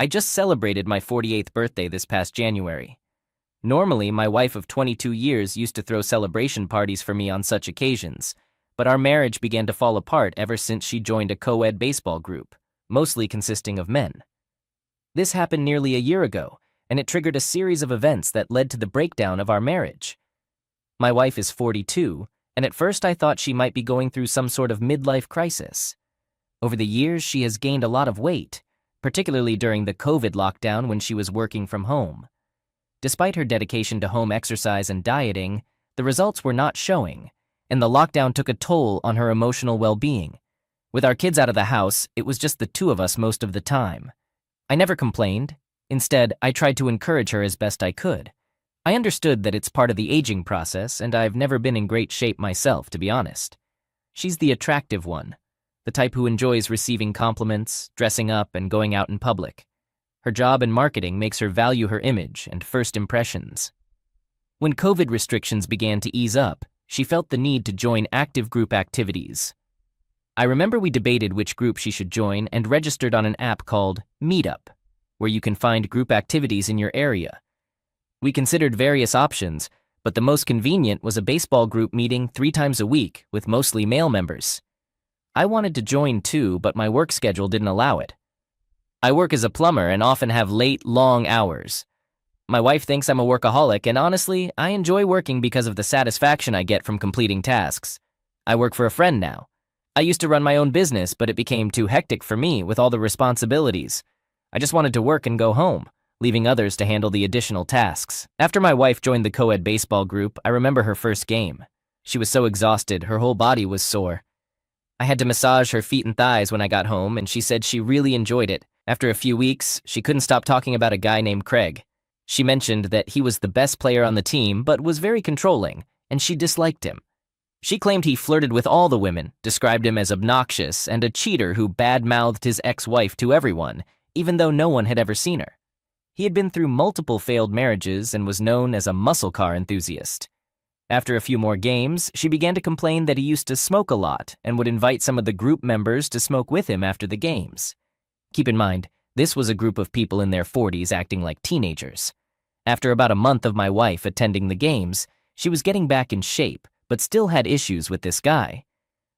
I just celebrated my 48th birthday this past January. Normally, my wife of 22 years used to throw celebration parties for me on such occasions, but our marriage began to fall apart ever since she joined a co-ed baseball group, mostly consisting of men. This happened nearly a year ago, and it triggered a series of events that led to the breakdown of our marriage. My wife is 42, and at first I thought she might be going through some sort of midlife crisis. Over the years, she has gained a lot of weight, particularly during the COVID lockdown when she was working from home. Despite her dedication to home exercise and dieting, the results were not showing, and the lockdown took a toll on her emotional well-being. With our kids out of the house, it was just the two of us most of the time. I never complained. Instead, I tried to encourage her as best I could. I understood that it's part of the aging process, and I've never been in great shape myself, to be honest. She's the attractive one, the type who enjoys receiving compliments, dressing up, and going out in public. Her job in marketing makes her value her image and first impressions. When COVID restrictions began to ease up, she felt the need to join active group activities. I remember we debated which group she should join and registered on an app called Meetup, where you can find group activities in your area. We considered various options, but the most convenient was a baseball group meeting 3 times a week with mostly male members. I wanted to join too, but my work schedule didn't allow it. I work as a plumber and often have late, long hours. My wife thinks I'm a workaholic, and honestly, I enjoy working because of the satisfaction I get from completing tasks. I work for a friend now. I used to run my own business, but it became too hectic for me with all the responsibilities. I just wanted to work and go home, leaving others to handle the additional tasks. After my wife joined the co-ed baseball group, I remember her first game. She was so exhausted, her whole body was sore. I had to massage her feet and thighs when I got home, and she said she really enjoyed it. After a few weeks, she couldn't stop talking about a guy named Craig. She mentioned that he was the best player on the team, but was very controlling, and she disliked him. She claimed he flirted with all the women, described him as obnoxious, and a cheater who bad-mouthed his ex-wife to everyone, even though no one had ever seen her. He had been through multiple failed marriages and was known as a muscle car enthusiast. After a few more games, she began to complain that he used to smoke a lot and would invite some of the group members to smoke with him after the games. Keep in mind, this was a group of people in their 40s acting like teenagers. After about a month of my wife attending the games, she was getting back in shape, but still had issues with this guy.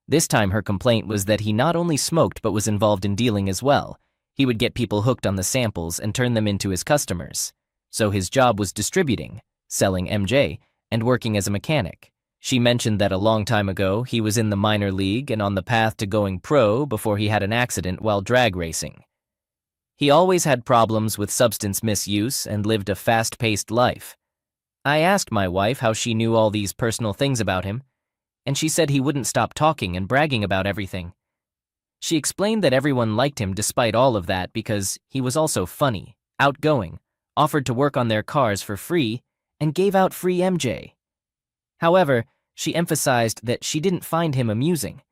This time her complaint was that he not only smoked but was involved in dealing as well. He would get people hooked on the samples and turn them into his customers. So his job was distributing, selling MJ, and working as a mechanic. She mentioned that a long time ago, he was in the minor league and on the path to going pro before he had an accident while drag racing. He always had problems with substance misuse and lived a fast-paced life. I asked my wife how she knew all these personal things about him, and she said he wouldn't stop talking and bragging about everything. She explained that everyone liked him despite all of that because he was also funny, outgoing, offered to work on their cars for free, and gave out free MJ. However, she emphasized that she didn't find him amusing.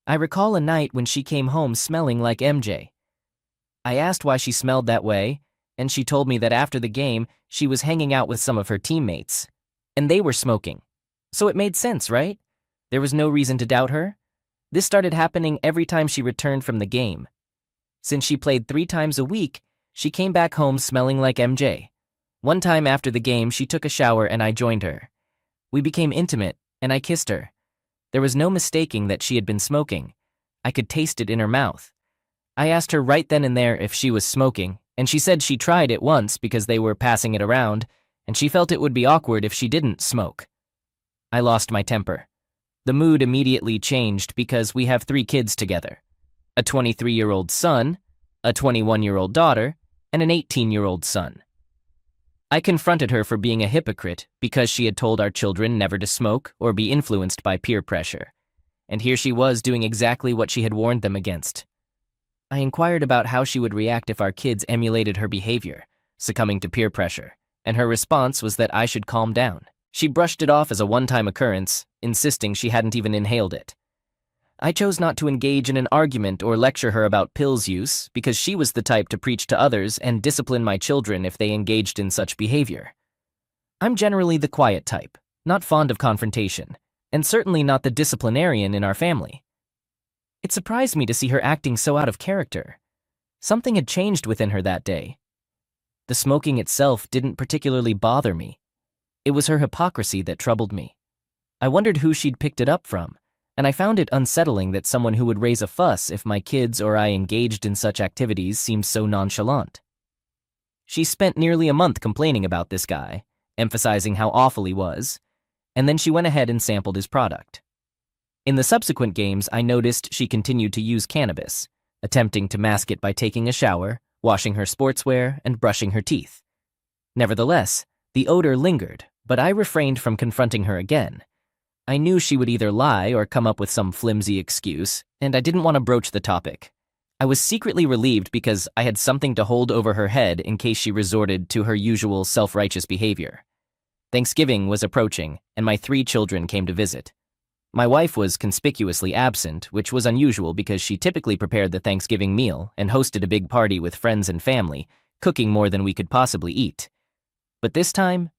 I recall a night when she came home smelling like MJ. I asked why she smelled that way, and she told me that after the game, she was hanging out with some of her teammates, and they were smoking. So it made sense, right? There was no reason to doubt her. This started happening every time she returned from the game. Since she played 3 times a week, she came back home smelling like MJ. One time after the game, she took a shower and I joined her. We became intimate, and I kissed her. There was no mistaking that she had been smoking. I could taste it in her mouth. I asked her right then and there if she was smoking, and she said she tried it once because they were passing it around, and she felt it would be awkward if she didn't smoke. I lost my temper. The mood immediately changed because we have 3 kids together. A 23-year-old son, a 21-year-old daughter, and an 18-year-old son. I confronted her for being a hypocrite because she had told our children never to smoke or be influenced by peer pressure. And here she was doing exactly what she had warned them against. I inquired about how she would react if our kids emulated her behavior, succumbing to peer pressure, and her response was that I should calm down. She brushed it off as a one-time occurrence, insisting she hadn't even inhaled it. I chose not to engage in an argument or lecture her about pills use because she was the type to preach to others and discipline my children if they engaged in such behavior. I'm generally the quiet type, not fond of confrontation, and certainly not the disciplinarian in our family. It surprised me to see her acting so out of character. Something had changed within her that day. The smoking itself didn't particularly bother me. It was her hypocrisy that troubled me. I wondered who she'd picked it up from, and I found it unsettling that someone who would raise a fuss if my kids or I engaged in such activities seemed so nonchalant. She spent nearly a month complaining about this guy, emphasizing how awful he was, and then she went ahead and sampled his product. In the subsequent games, I noticed she continued to use cannabis, attempting to mask it by taking a shower, washing her sportswear, and brushing her teeth. Nevertheless, the odor lingered, but I refrained from confronting her again. I knew she would either lie or come up with some flimsy excuse, and I didn't want to broach the topic. I was secretly relieved because I had something to hold over her head in case she resorted to her usual self-righteous behavior. Thanksgiving was approaching, and my 3 children came to visit. My wife was conspicuously absent, which was unusual because she typically prepared the Thanksgiving meal and hosted a big party with friends and family, cooking more than we could possibly eat. But this time,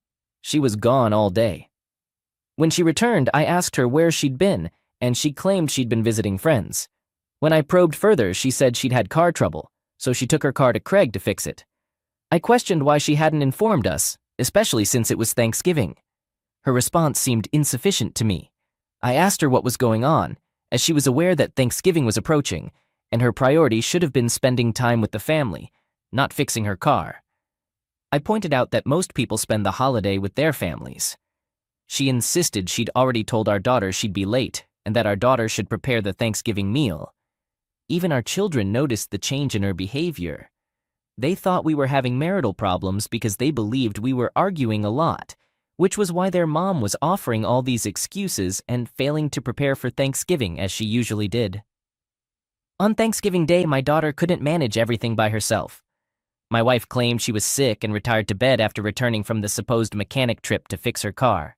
she was gone all day. When she returned, I asked her where she'd been, and she claimed she'd been visiting friends. When I probed further, she said she'd had car trouble, so she took her car to Craig to fix it. I questioned why she hadn't informed us, especially since it was Thanksgiving. Her response seemed insufficient to me. I asked her what was going on, as she was aware that Thanksgiving was approaching, and her priority should have been spending time with the family, not fixing her car. I pointed out that most people spend the holiday with their families. She insisted she'd already told our daughter she'd be late, and that our daughter should prepare the Thanksgiving meal. Even our children noticed the change in her behavior. They thought we were having marital problems because they believed we were arguing a lot, which was why their mom was offering all these excuses and failing to prepare for Thanksgiving as she usually did. On Thanksgiving Day, my daughter couldn't manage everything by herself. My wife claimed she was sick and retired to bed after returning from the supposed mechanic trip to fix her car.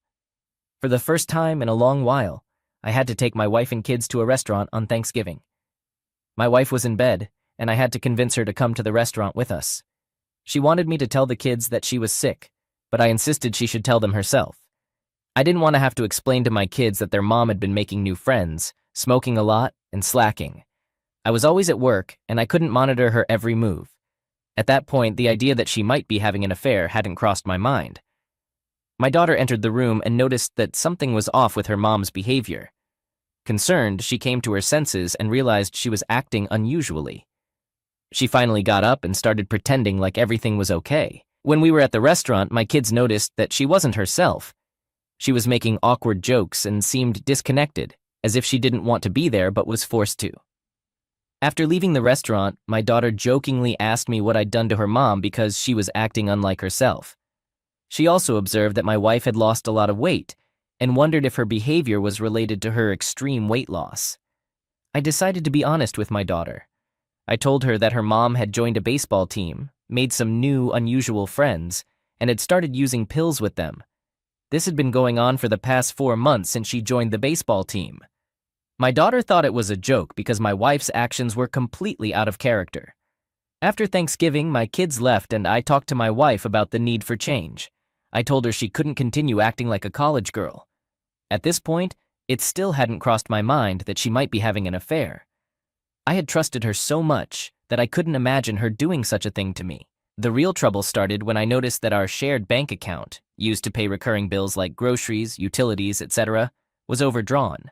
For the first time in a long while, I had to take my wife and kids to a restaurant on Thanksgiving. My wife was in bed, and I had to convince her to come to the restaurant with us. She wanted me to tell the kids that she was sick, but I insisted she should tell them herself. I didn't want to have to explain to my kids that their mom had been making new friends, smoking a lot, and slacking. I was always at work, and I couldn't monitor her every move. At that point, the idea that she might be having an affair hadn't crossed my mind. My daughter entered the room and noticed that something was off with her mom's behavior. Concerned, she came to her senses and realized she was acting unusually. She finally got up and started pretending like everything was okay. When we were at the restaurant, my kids noticed that she wasn't herself. She was making awkward jokes and seemed disconnected, as if she didn't want to be there but was forced to. After leaving the restaurant, my daughter jokingly asked me what I'd done to her mom because she was acting unlike herself. She also observed that my wife had lost a lot of weight and wondered if her behavior was related to her extreme weight loss. I decided to be honest with my daughter. I told her that her mom had joined a baseball team, made some new, unusual friends, and had started using pills with them. This had been going on for the past 4 months since she joined the baseball team. My daughter thought it was a joke because my wife's actions were completely out of character. After Thanksgiving, my kids left and I talked to my wife about the need for change. I told her she couldn't continue acting like a college girl. At this point, it still hadn't crossed my mind that she might be having an affair. I had trusted her so much that I couldn't imagine her doing such a thing to me. The real trouble started when I noticed that our shared bank account, used to pay recurring bills like groceries, utilities, etc., was overdrawn.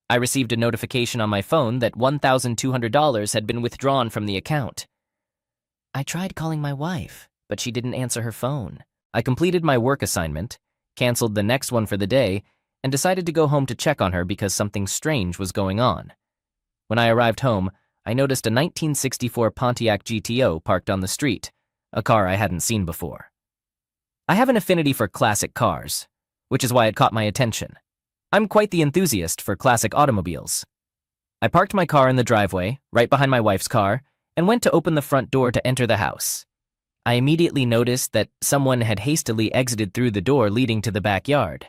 I received a notification on my phone that $1,200 had been withdrawn from the account. I tried calling my wife, but she didn't answer her phone. I completed my work assignment, canceled the next one for the day, and decided to go home to check on her because something strange was going on. When I arrived home, I noticed a 1964 Pontiac GTO parked on the street, a car I hadn't seen before. I have an affinity for classic cars, which is why it caught my attention. I'm quite the enthusiast for classic automobiles. I parked my car in the driveway, right behind my wife's car, and went to open the front door to enter the house. I immediately noticed that someone had hastily exited through the door leading to the backyard.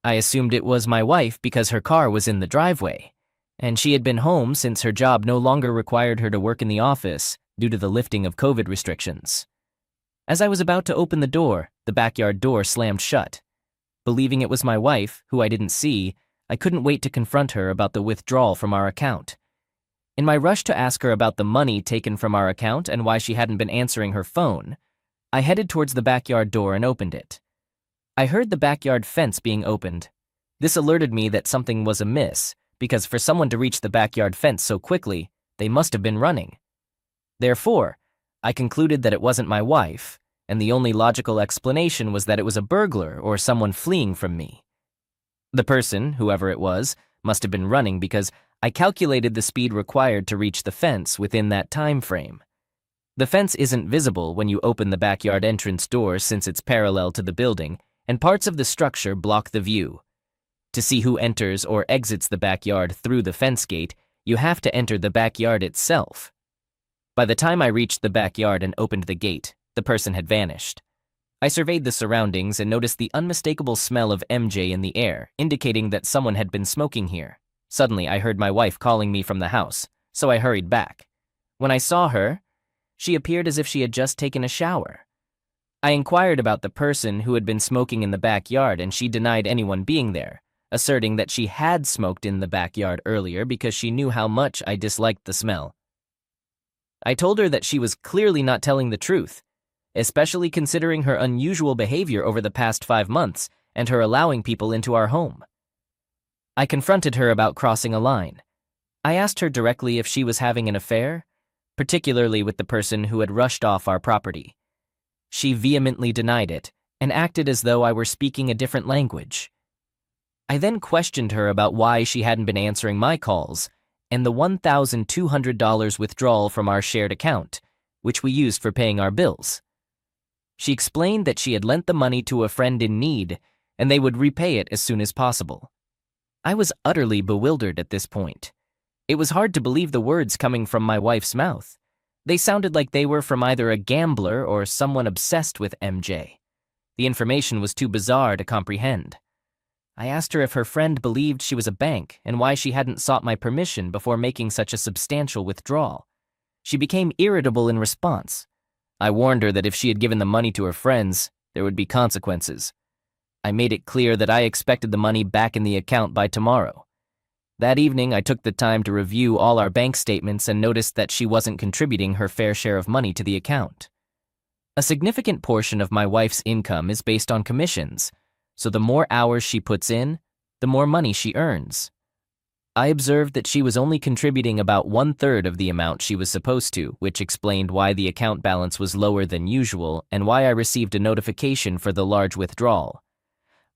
I assumed it was my wife because her car was in the driveway, and she had been home since her job no longer required her to work in the office due to the lifting of COVID restrictions. As I was about to open the door, the backyard door slammed shut. Believing it was my wife, who I didn't see, I couldn't wait to confront her about the withdrawal from our account. In my rush to ask her about the money taken from our account and why she hadn't been answering her phone, I headed towards the backyard door and opened it. I heard the backyard fence being opened. This alerted me that something was amiss, because for someone to reach the backyard fence so quickly, they must have been running. Therefore, I concluded that it wasn't my wife, and the only logical explanation was that it was a burglar or someone fleeing from me. The person, whoever it was, must have been running because I calculated the speed required to reach the fence within that time frame. The fence isn't visible when you open the backyard entrance door since it's parallel to the building, and parts of the structure block the view. To see who enters or exits the backyard through the fence gate, you have to enter the backyard itself. By the time I reached the backyard and opened the gate, the person had vanished. I surveyed the surroundings and noticed the unmistakable smell of MJ in the air, indicating that someone had been smoking here. Suddenly, I heard my wife calling me from the house, so I hurried back. When I saw her, she appeared as if she had just taken a shower. I inquired about the person who had been smoking in the backyard, and she denied anyone being there, asserting that she had smoked in the backyard earlier because she knew how much I disliked the smell. I told her that she was clearly not telling the truth, especially considering her unusual behavior over the past 5 months and her allowing people into our home. I confronted her about crossing a line. I asked her directly if she was having an affair, particularly with the person who had rushed off our property. She vehemently denied it and acted as though I were speaking a different language. I then questioned her about why she hadn't been answering my calls and the $1,200 withdrawal from our shared account, which we used for paying our bills. She explained that she had lent the money to a friend in need and they would repay it as soon as possible. I was utterly bewildered at this point. It was hard to believe the words coming from my wife's mouth. They sounded like they were from either a gambler or someone obsessed with MJ. The information was too bizarre to comprehend. I asked her if her friend believed she was a bank and why she hadn't sought my permission before making such a substantial withdrawal. She became irritable in response. I warned her that if she had given the money to her friends, there would be consequences. I made it clear that I expected the money back in the account by tomorrow. That evening, I took the time to review all our bank statements and noticed that she wasn't contributing her fair share of money to the account. A significant portion of my wife's income is based on commissions, so the more hours she puts in, the more money she earns. I observed that she was only contributing about 1/3 of the amount she was supposed to, which explained why the account balance was lower than usual and why I received a notification for the large withdrawal.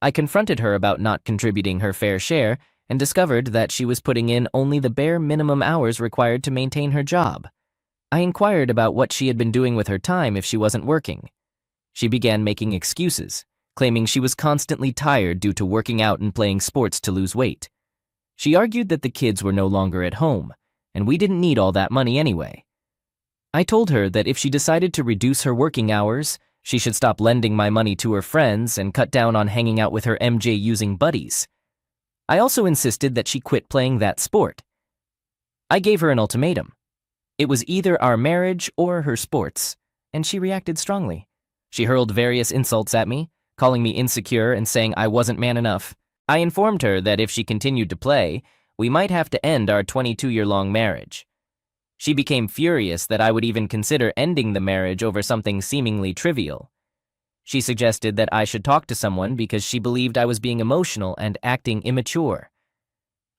I confronted her about not contributing her fair share and discovered that she was putting in only the bare minimum hours required to maintain her job. I inquired about what she had been doing with her time if she wasn't working. She began making excuses, claiming she was constantly tired due to working out and playing sports to lose weight. She argued that the kids were no longer at home, and we didn't need all that money anyway. I told her that if she decided to reduce her working hours, she should stop lending my money to her friends and cut down on hanging out with her MJ-using buddies. I also insisted that she quit playing that sport. I gave her an ultimatum. It was either our marriage or her sports, and she reacted strongly. She hurled various insults at me, calling me insecure and saying I wasn't man enough. I informed her that if she continued to play, we might have to end our 22-year-long marriage. She became furious that I would even consider ending the marriage over something seemingly trivial. She suggested that I should talk to someone because she believed I was being emotional and acting immature.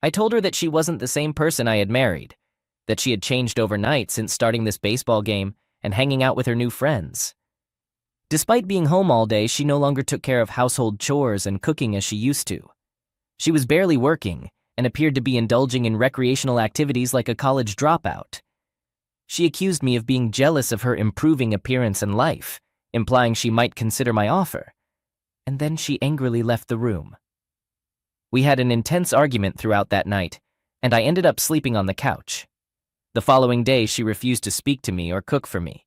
I told her that she wasn't the same person I had married, that she had changed overnight since starting this baseball game and hanging out with her new friends. Despite being home all day, she no longer took care of household chores and cooking as she used to. She was barely working and appeared to be indulging in recreational activities like a college dropout. She accused me of being jealous of her improving appearance and life, implying she might consider my offer, and then she angrily left the room. We had an intense argument throughout that night, and I ended up sleeping on the couch. The following day, she refused to speak to me or cook for me,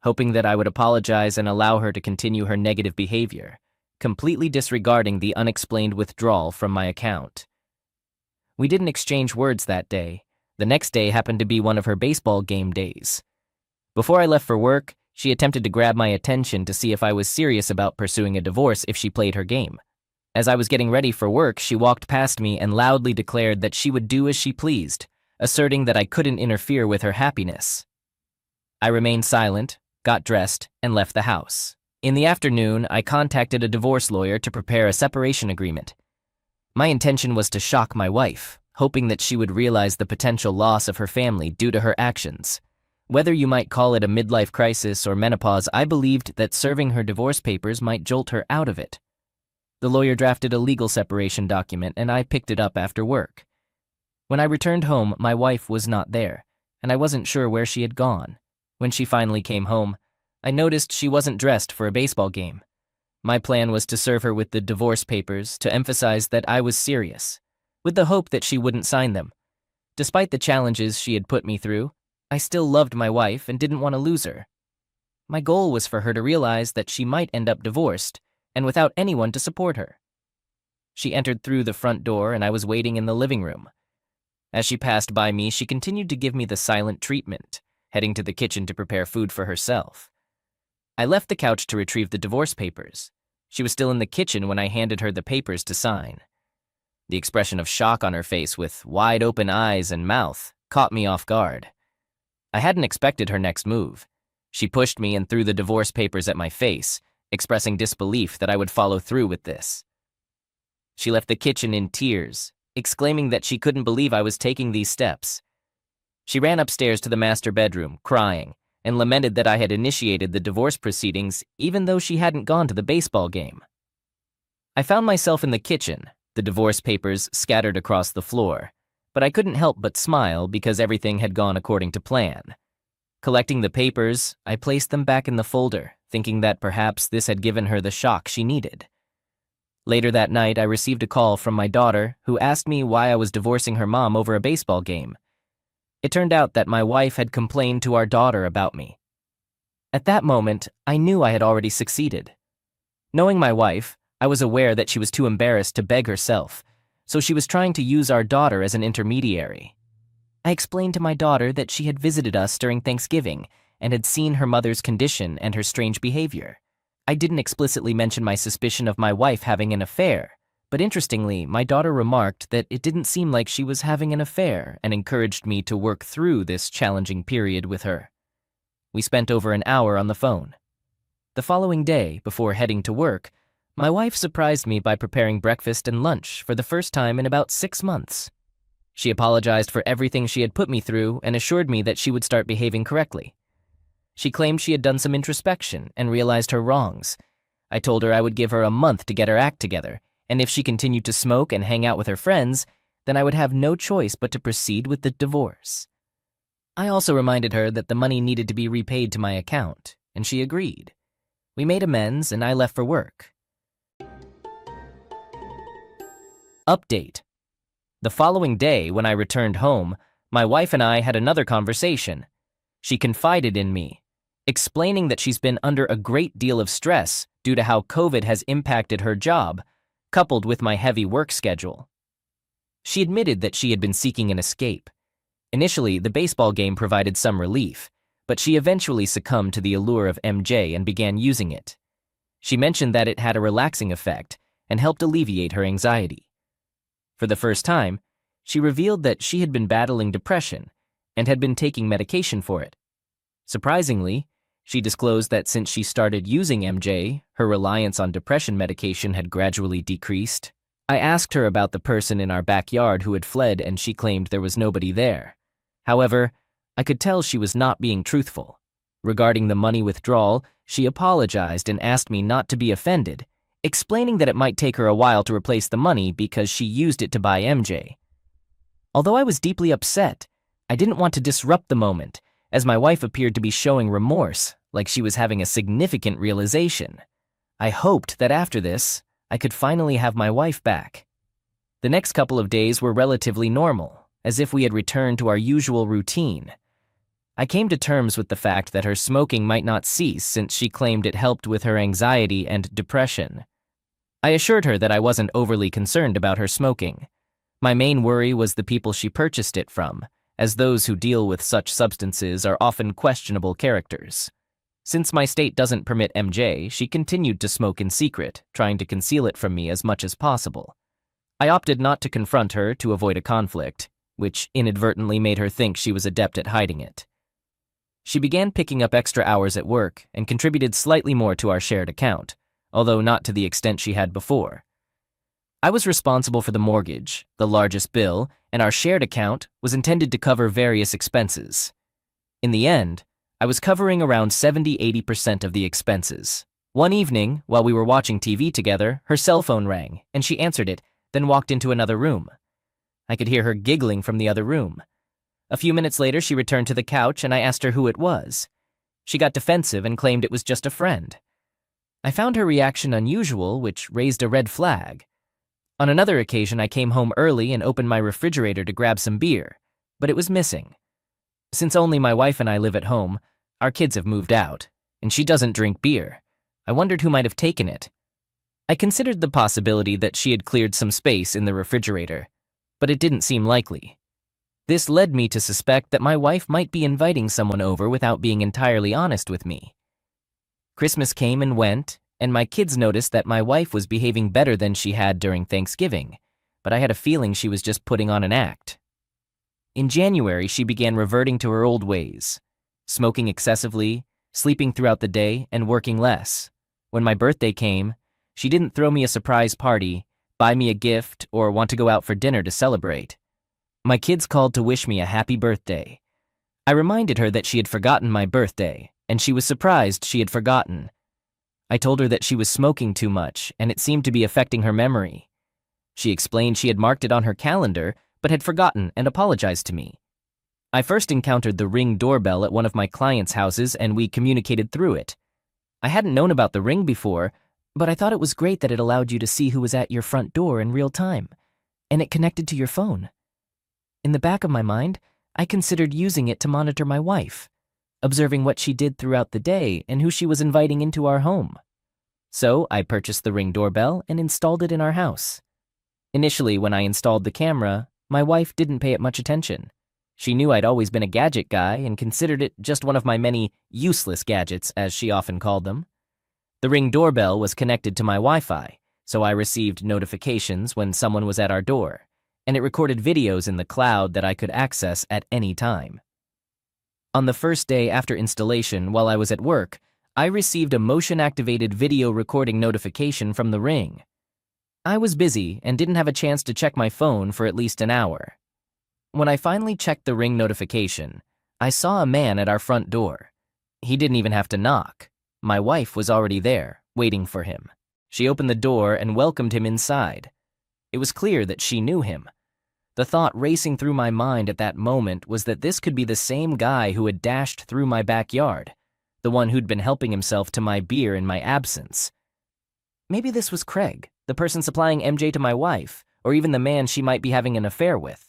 hoping that I would apologize and allow her to continue her negative behavior, completely disregarding the unexplained withdrawal from my account. We didn't exchange words that day. The next day happened to be one of her baseball game days. Before I left for work, she attempted to grab my attention to see if I was serious about pursuing a divorce if she played her game. As I was getting ready for work, she walked past me and loudly declared that she would do as she pleased, asserting that I couldn't interfere with her happiness. I remained silent, got dressed, and left the house. In the afternoon, I contacted a divorce lawyer to prepare a separation agreement. My intention was to shock my wife, hoping that she would realize the potential loss of her family due to her actions. Whether you might call it a midlife crisis or menopause, I believed that serving her divorce papers might jolt her out of it. The lawyer drafted a legal separation document, and I picked it up after work. When I returned home, my wife was not there, and I wasn't sure where she had gone. When she finally came home, I noticed she wasn't dressed for a baseball game. My plan was to serve her with the divorce papers to emphasize that I was serious, with the hope that she wouldn't sign them. Despite the challenges she had put me through, I still loved my wife and didn't want to lose her. My goal was for her to realize that she might end up divorced and without anyone to support her. She entered through the front door and I was waiting in the living room. As she passed by me, she continued to give me the silent treatment, heading to the kitchen to prepare food for herself. I left the couch to retrieve the divorce papers. She was still in the kitchen when I handed her the papers to sign. The expression of shock on her face with wide open eyes and mouth caught me off guard. I hadn't expected her next move. She pushed me and threw the divorce papers at my face, expressing disbelief that I would follow through with this. She left the kitchen in tears, exclaiming that she couldn't believe I was taking these steps. She ran upstairs to the master bedroom, crying, and lamented that I had initiated the divorce proceedings even though she hadn't gone to the baseball game. I found myself in the kitchen, the divorce papers scattered across the floor, but I couldn't help but smile because everything had gone according to plan. Collecting the papers, I placed them back in the folder, thinking that perhaps this had given her the shock she needed. Later that night, I received a call from my daughter who asked me why I was divorcing her mom over a baseball game. It turned out that my wife had complained to our daughter about me. At that moment, I knew I had already succeeded. Knowing my wife, I was aware that she was too embarrassed to beg herself, so she was trying to use our daughter as an intermediary. I explained to my daughter that she had visited us during Thanksgiving and had seen her mother's condition and her strange behavior. I didn't explicitly mention my suspicion of my wife having an affair, but interestingly, my daughter remarked that it didn't seem like she was having an affair and encouraged me to work through this challenging period with her. We spent over an hour on the phone. The following day, before heading to work, my wife surprised me by preparing breakfast and lunch for the first time in about 6 months. She apologized for everything she had put me through and assured me that she would start behaving correctly. She claimed she had done some introspection and realized her wrongs. I told her I would give her a month to get her act together, and if she continued to smoke and hang out with her friends, then I would have no choice but to proceed with the divorce. I also reminded her that the money needed to be repaid to my account, and she agreed. We made amends and I left for work. Update. The following day, when I returned home, my wife and I had another conversation. She confided in me, explaining that she's been under a great deal of stress due to how COVID has impacted her job, coupled with my heavy work schedule. She admitted that she had been seeking an escape. Initially, the baseball game provided some relief, but she eventually succumbed to the allure of MJ and began using it. She mentioned that it had a relaxing effect and helped alleviate her anxiety. For the first time, she revealed that she had been battling depression and had been taking medication for it. Surprisingly, she disclosed that since she started using MJ, her reliance on depression medication had gradually decreased. I asked her about the person in our backyard who had fled, and she claimed there was nobody there. However, I could tell she was not being truthful. Regarding the money withdrawal, she apologized and asked me not to be offended, explaining that it might take her a while to replace the money because she used it to buy MJ. Although I was deeply upset, I didn't want to disrupt the moment, as my wife appeared to be showing remorse, like she was having a significant realization. I hoped that after this, I could finally have my wife back. The next couple of days were relatively normal, as if we had returned to our usual routine. I came to terms with the fact that her smoking might not cease since she claimed it helped with her anxiety and depression. I assured her that I wasn't overly concerned about her smoking. My main worry was the people she purchased it from, as those who deal with such substances are often questionable characters. Since my state doesn't permit MJ, she continued to smoke in secret, trying to conceal it from me as much as possible. I opted not to confront her to avoid a conflict. which inadvertently made her think she was adept at hiding it. She began picking up extra hours at work and contributed slightly more to our shared account, although not to the extent she had before. I was responsible for the mortgage, the largest bill, and our shared account was intended to cover various expenses. In the end, I was covering around 70–80% of the expenses. One evening, while we were watching TV together, her cell phone rang, and she answered it, then walked into another room. I could hear her giggling from the other room. A few minutes later, she returned to the couch, and I asked her who it was. She got defensive and claimed it was just a friend. I found her reaction unusual, which raised a red flag. On another occasion, I came home early and opened my refrigerator to grab some beer, but it was missing. Since only my wife and I live at home, our kids have moved out, and she doesn't drink beer. I wondered who might have taken it. I considered the possibility that she had cleared some space in the refrigerator, but it didn't seem likely. This led me to suspect that my wife might be inviting someone over without being entirely honest with me. Christmas came and went, and my kids noticed that my wife was behaving better than she had during Thanksgiving, but I had a feeling she was just putting on an act. In January, she began reverting to her old ways, smoking excessively, sleeping throughout the day, and working less. When my birthday came, she didn't throw me a surprise party, buy me a gift, or want to go out for dinner to celebrate. My kids called to wish me a happy birthday. I reminded her that she had forgotten my birthday, and she was surprised she had forgotten. I told her that she was smoking too much, and it seemed to be affecting her memory. She explained she had marked it on her calendar, but had forgotten and apologized to me. I first encountered the Ring doorbell at one of my clients' houses, and we communicated through it. I hadn't known about the Ring before, but I thought it was great that it allowed you to see who was at your front door in real time, and it connected to your phone. In the back of my mind, I considered using it to monitor my wife, observing what she did throughout the day and who she was inviting into our home. So I purchased the Ring doorbell and installed it in our house. Initially, when I installed the camera, my wife didn't pay it much attention. She knew I'd always been a gadget guy and considered it just one of my many useless gadgets, as she often called them. The Ring doorbell was connected to my Wi-Fi, so I received notifications when someone was at our door, and it recorded videos in the cloud that I could access at any time. On the first day after installation, while I was at work, I received a motion-activated video recording notification from the Ring. I was busy and didn't have a chance to check my phone for at least an hour. When I finally checked the Ring notification, I saw a man at our front door. He didn't even have to knock. My wife was already there, waiting for him. She opened the door and welcomed him inside. It was clear that she knew him. The thought racing through my mind at that moment was that this could be the same guy who had dashed through my backyard, the one who'd been helping himself to my beer in my absence. Maybe this was Craig, the person supplying MJ to my wife, or even the man she might be having an affair with.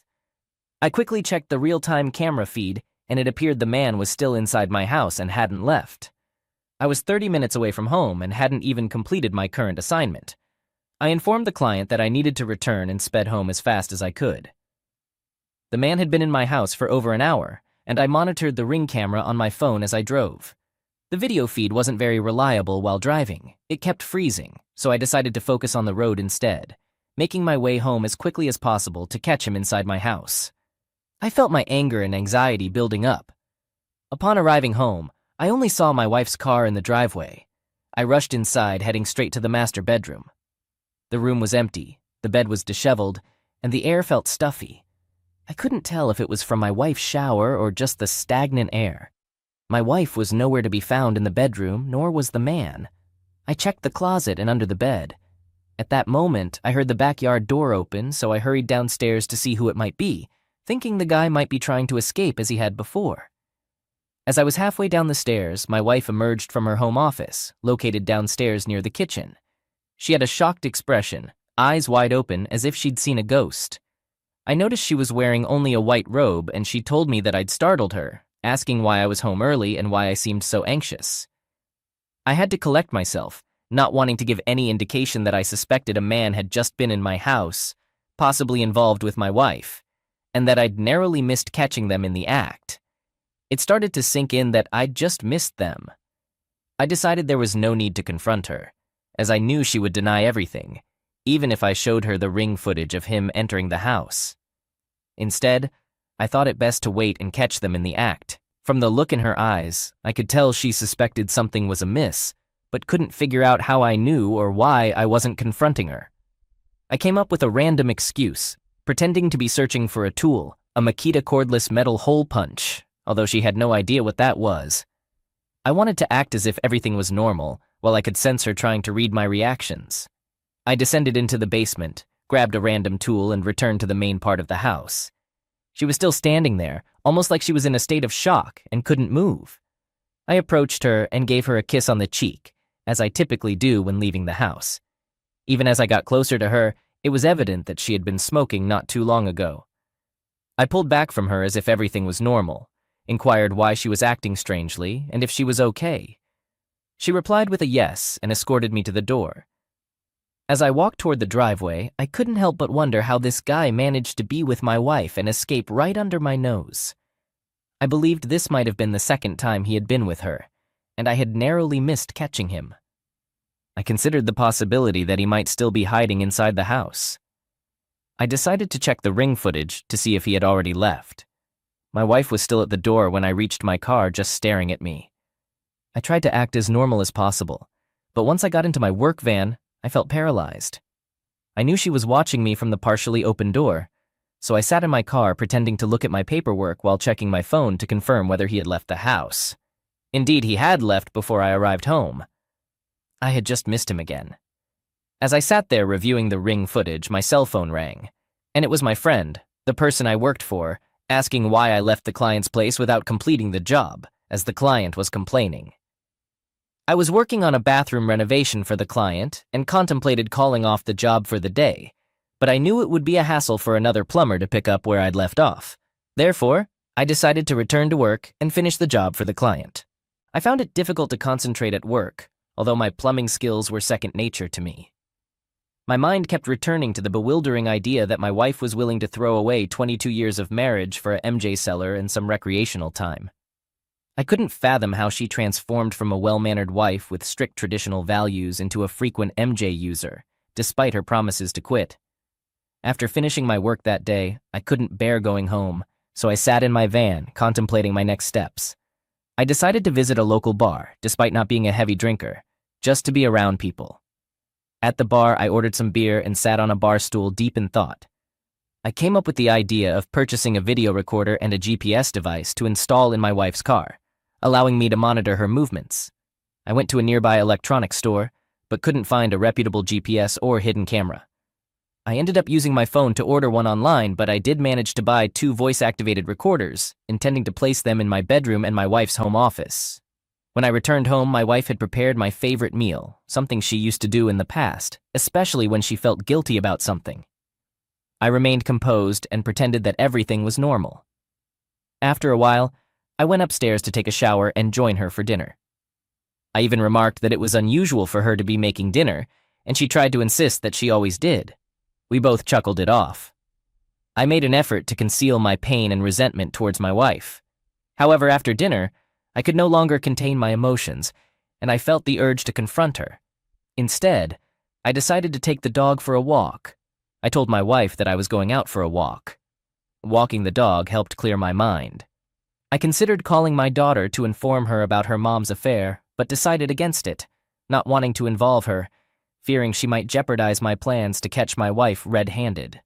I quickly checked the real-time camera feed, and it appeared the man was still inside my house and hadn't left. I was 30 minutes away from home and hadn't even completed my current assignment. I informed the client that I needed to return and sped home as fast as I could. The man had been in my house for over an hour, and I monitored the Ring camera on my phone as I drove. The video feed wasn't very reliable while driving. It kept freezing, so I decided to focus on the road instead, making my way home as quickly as possible to catch him inside my house. I felt my anger and anxiety building up. Upon arriving home, I only saw my wife's car in the driveway. I rushed inside, heading straight to the master bedroom. The room was empty, the bed was disheveled, and the air felt stuffy. I couldn't tell if it was from my wife's shower or just the stagnant air. My wife was nowhere to be found in the bedroom, nor was the man. I checked the closet and under the bed. At that moment, I heard the backyard door open, so I hurried downstairs to see who it might be, thinking the guy might be trying to escape as he had before. As I was halfway down the stairs, my wife emerged from her home office, located downstairs near the kitchen. She had a shocked expression, eyes wide open as if she'd seen a ghost. I noticed she was wearing only a white robe, and she told me that I'd startled her, asking why I was home early and why I seemed so anxious. I had to collect myself, not wanting to give any indication that I suspected a man had just been in my house, possibly involved with my wife, and that I'd narrowly missed catching them in the act. It started to sink in that I'd just missed them. I decided there was no need to confront her, as I knew she would deny everything, even if I showed her the Ring footage of him entering the house. Instead, I thought it best to wait and catch them in the act. From the look in her eyes, I could tell she suspected something was amiss, but couldn't figure out how I knew or why I wasn't confronting her. I came up with a random excuse, pretending to be searching for a tool, a Makita cordless metal hole punch, although she had no idea what that was. I wanted to act as if everything was normal, while I could sense her trying to read my reactions. I descended into the basement, grabbed a random tool, and returned to the main part of the house. She was still standing there, almost like she was in a state of shock and couldn't move. I approached her and gave her a kiss on the cheek, as I typically do when leaving the house. Even as I got closer to her, it was evident that she had been smoking not too long ago. I pulled back from her as if everything was normal, inquired why she was acting strangely and if she was okay. She replied with a yes and escorted me to the door. As I walked toward the driveway, I couldn't help but wonder how this guy managed to be with my wife and escape right under my nose. I believed this might have been the second time he had been with her, and I had narrowly missed catching him. I considered the possibility that he might still be hiding inside the house. I decided to check the ring footage to see if he had already left. My wife was still at the door when I reached my car, just staring at me. I tried to act as normal as possible, but once I got into my work van, I felt paralyzed. I knew she was watching me from the partially open door, so I sat in my car pretending to look at my paperwork while checking my phone to confirm whether he had left the house. Indeed, he had left before I arrived home. I had just missed him again. As I sat there reviewing the ring footage, my cell phone rang, and it was my friend, the person I worked for, asking why I left the client's place without completing the job, as the client was complaining. I was working on a bathroom renovation for the client and contemplated calling off the job for the day, but I knew it would be a hassle for another plumber to pick up where I'd left off. Therefore, I decided to return to work and finish the job for the client. I found it difficult to concentrate at work, although my plumbing skills were second nature to me. My mind kept returning to the bewildering idea that my wife was willing to throw away 22 years of marriage for a MJ cellar and some recreational time. I couldn't fathom how she transformed from a well-mannered wife with strict traditional values into a frequent MJ user, despite her promises to quit. After finishing my work that day, I couldn't bear going home, so I sat in my van, contemplating my next steps. I decided to visit a local bar, despite not being a heavy drinker, just to be around people. At the bar, I ordered some beer and sat on a bar stool deep in thought. I came up with the idea of purchasing a video recorder and a GPS device to install in my wife's car, allowing me to monitor her movements. I went to a nearby electronics store, but couldn't find a reputable GPS or hidden camera. I ended up using my phone to order one online, but I did manage to buy 2 voice-activated recorders, intending to place them in my bedroom and my wife's home office. When I returned home, my wife had prepared my favorite meal, something she used to do in the past, especially when she felt guilty about something. I remained composed and pretended that everything was normal. After a while, I went upstairs to take a shower and join her for dinner. I even remarked that it was unusual for her to be making dinner, and she tried to insist that she always did. We both chuckled it off. I made an effort to conceal my pain and resentment towards my wife. However, after dinner, I could no longer contain my emotions, and I felt the urge to confront her. Instead, I decided to take the dog for a walk. I told my wife that I was going out for a walk. Walking the dog helped clear my mind. I considered calling my daughter to inform her about her mom's affair, but decided against it, not wanting to involve her, fearing she might jeopardize my plans to catch my wife red-handed.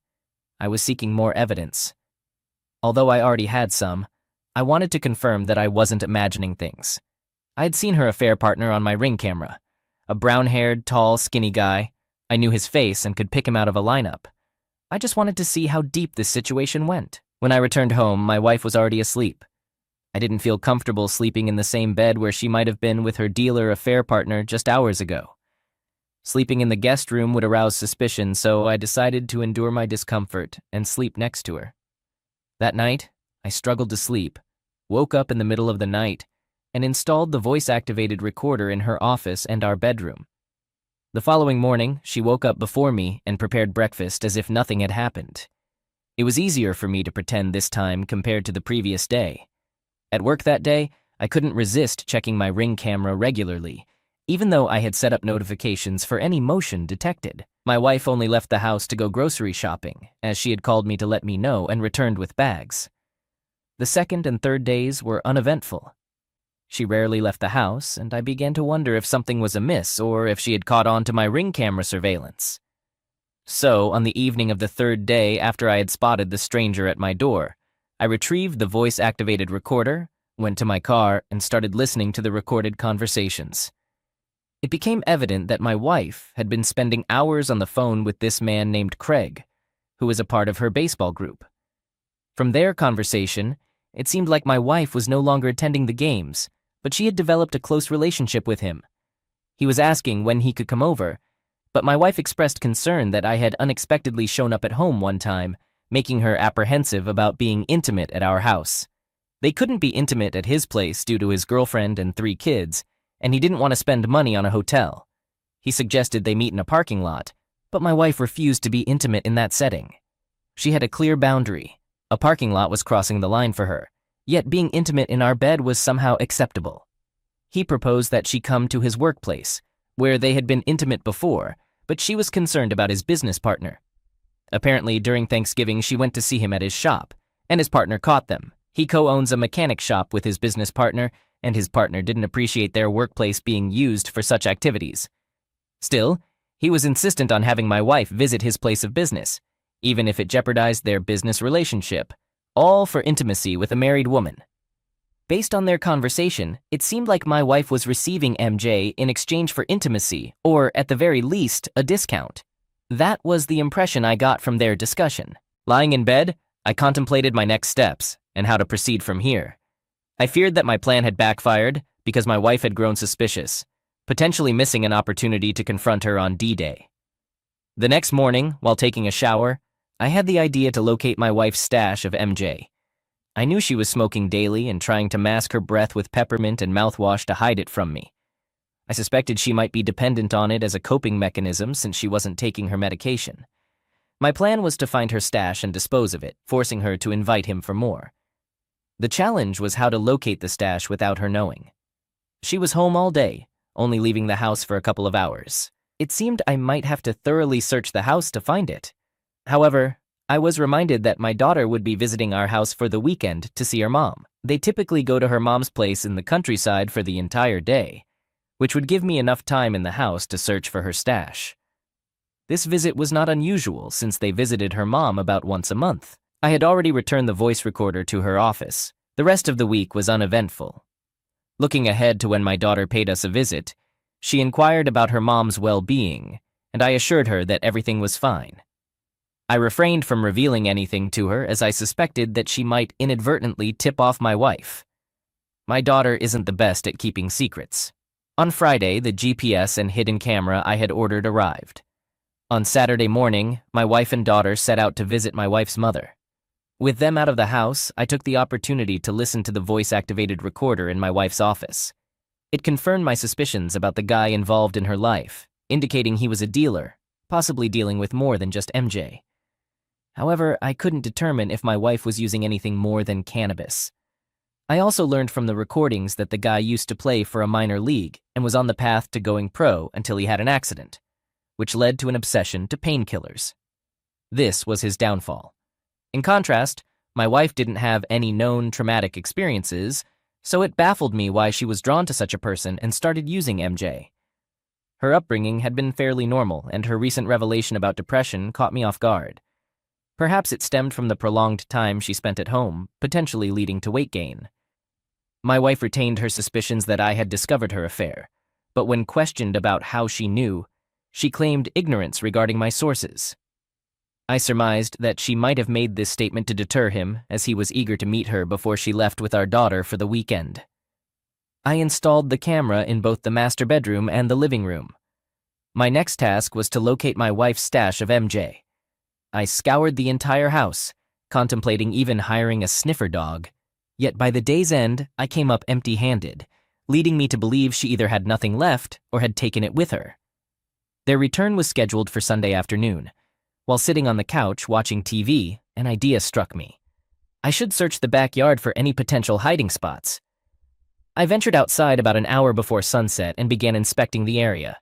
I was seeking more evidence. Although I already had some, I wanted to confirm that I wasn't imagining things. I had seen her affair partner on my ring camera, a brown-haired, tall, skinny guy. I knew his face and could pick him out of a lineup. I just wanted to see how deep this situation went. When I returned home, my wife was already asleep. I didn't feel comfortable sleeping in the same bed where she might have been with her dealer affair partner just hours ago. Sleeping in the guest room would arouse suspicion, so I decided to endure my discomfort and sleep next to her. That night, I struggled to sleep, woke up in the middle of the night, and installed the voice-activated recorder in her office and our bedroom. The following morning, she woke up before me and prepared breakfast as if nothing had happened. It was easier for me to pretend this time compared to the previous day. At work that day, I couldn't resist checking my ring camera regularly, even though I had set up notifications for any motion detected. My wife only left the house to go grocery shopping, as she had called me to let me know and returned with bags. The second and third days were uneventful. She rarely left the house, and I began to wonder if something was amiss or if she had caught on to my ring camera surveillance. So, on the evening of the third day after I had spotted the stranger at my door, I retrieved the voice-activated recorder, went to my car, and started listening to the recorded conversations. It became evident that my wife had been spending hours on the phone with this man named Craig, who was a part of her baseball group. From their conversation, it seemed like my wife was no longer attending the games, but she had developed a close relationship with him. He was asking when he could come over, but my wife expressed concern that I had unexpectedly shown up at home one time, making her apprehensive about being intimate at our house. They couldn't be intimate at his place due to his girlfriend and 3 kids, and he didn't want to spend money on a hotel. He suggested they meet in a parking lot, but my wife refused to be intimate in that setting. She had a clear boundary. A parking lot was crossing the line for her, yet being intimate in our bed was somehow acceptable. He proposed that she come to his workplace, where they had been intimate before, but she was concerned about his business partner. Apparently, during Thanksgiving, she went to see him at his shop, and his partner caught them. He co-owns a mechanic shop with his business partner, and his partner didn't appreciate their workplace being used for such activities. Still, he was insistent on having my wife visit his place of business, even if it jeopardized their business relationship, all for intimacy with a married woman. Based on their conversation, it seemed like my wife was receiving MJ in exchange for intimacy, or at the very least, a discount. That was the impression I got from their discussion. Lying in bed, I contemplated my next steps and how to proceed from here. I feared that my plan had backfired because my wife had grown suspicious, potentially missing an opportunity to confront her on D-Day. The next morning, while taking a shower, I had the idea to locate my wife's stash of MJ. I knew she was smoking daily and trying to mask her breath with peppermint and mouthwash to hide it from me. I suspected she might be dependent on it as a coping mechanism since she wasn't taking her medication. My plan was to find her stash and dispose of it, forcing her to invite him for more. The challenge was how to locate the stash without her knowing. She was home all day, only leaving the house for a couple of hours. It seemed I might have to thoroughly search the house to find it. However, I was reminded that my daughter would be visiting our house for the weekend to see her mom. They typically go to her mom's place in the countryside for the entire day, which would give me enough time in the house to search for her stash. This visit was not unusual since they visited her mom about once a month. I had already returned the voice recorder to her office. The rest of the week was uneventful. Looking ahead to when my daughter paid us a visit, she inquired about her mom's well-being, and I assured her that everything was fine. I refrained from revealing anything to her as I suspected that she might inadvertently tip off my wife. My daughter isn't the best at keeping secrets. On Friday, the GPS and hidden camera I had ordered arrived. On Saturday morning, my wife and daughter set out to visit my wife's mother. With them out of the house, I took the opportunity to listen to the voice-activated recorder in my wife's office. It confirmed my suspicions about the guy involved in her life, indicating he was a dealer, possibly dealing with more than just MJ. However, I couldn't determine if my wife was using anything more than cannabis. I also learned from the recordings that the guy used to play for a minor league and was on the path to going pro until he had an accident, which led to an obsession to painkillers. This was his downfall. In contrast, my wife didn't have any known traumatic experiences, so it baffled me why she was drawn to such a person and started using MJ. Her upbringing had been fairly normal, and her recent revelation about depression caught me off guard. Perhaps it stemmed from the prolonged time she spent at home, potentially leading to weight gain. My wife retained her suspicions that I had discovered her affair, but when questioned about how she knew, she claimed ignorance regarding my sources. I surmised that she might have made this statement to deter him, as he was eager to meet her before she left with our daughter for the weekend. I installed the camera in both the master bedroom and the living room. My next task was to locate my wife's stash of MJ. I scoured the entire house, contemplating even hiring a sniffer dog. Yet by the day's end, I came up empty-handed, leading me to believe she either had nothing left or had taken it with her. Their return was scheduled for Sunday afternoon. While sitting on the couch watching TV, an idea struck me. I should search the backyard for any potential hiding spots. I ventured outside about an hour before sunset and began inspecting the area.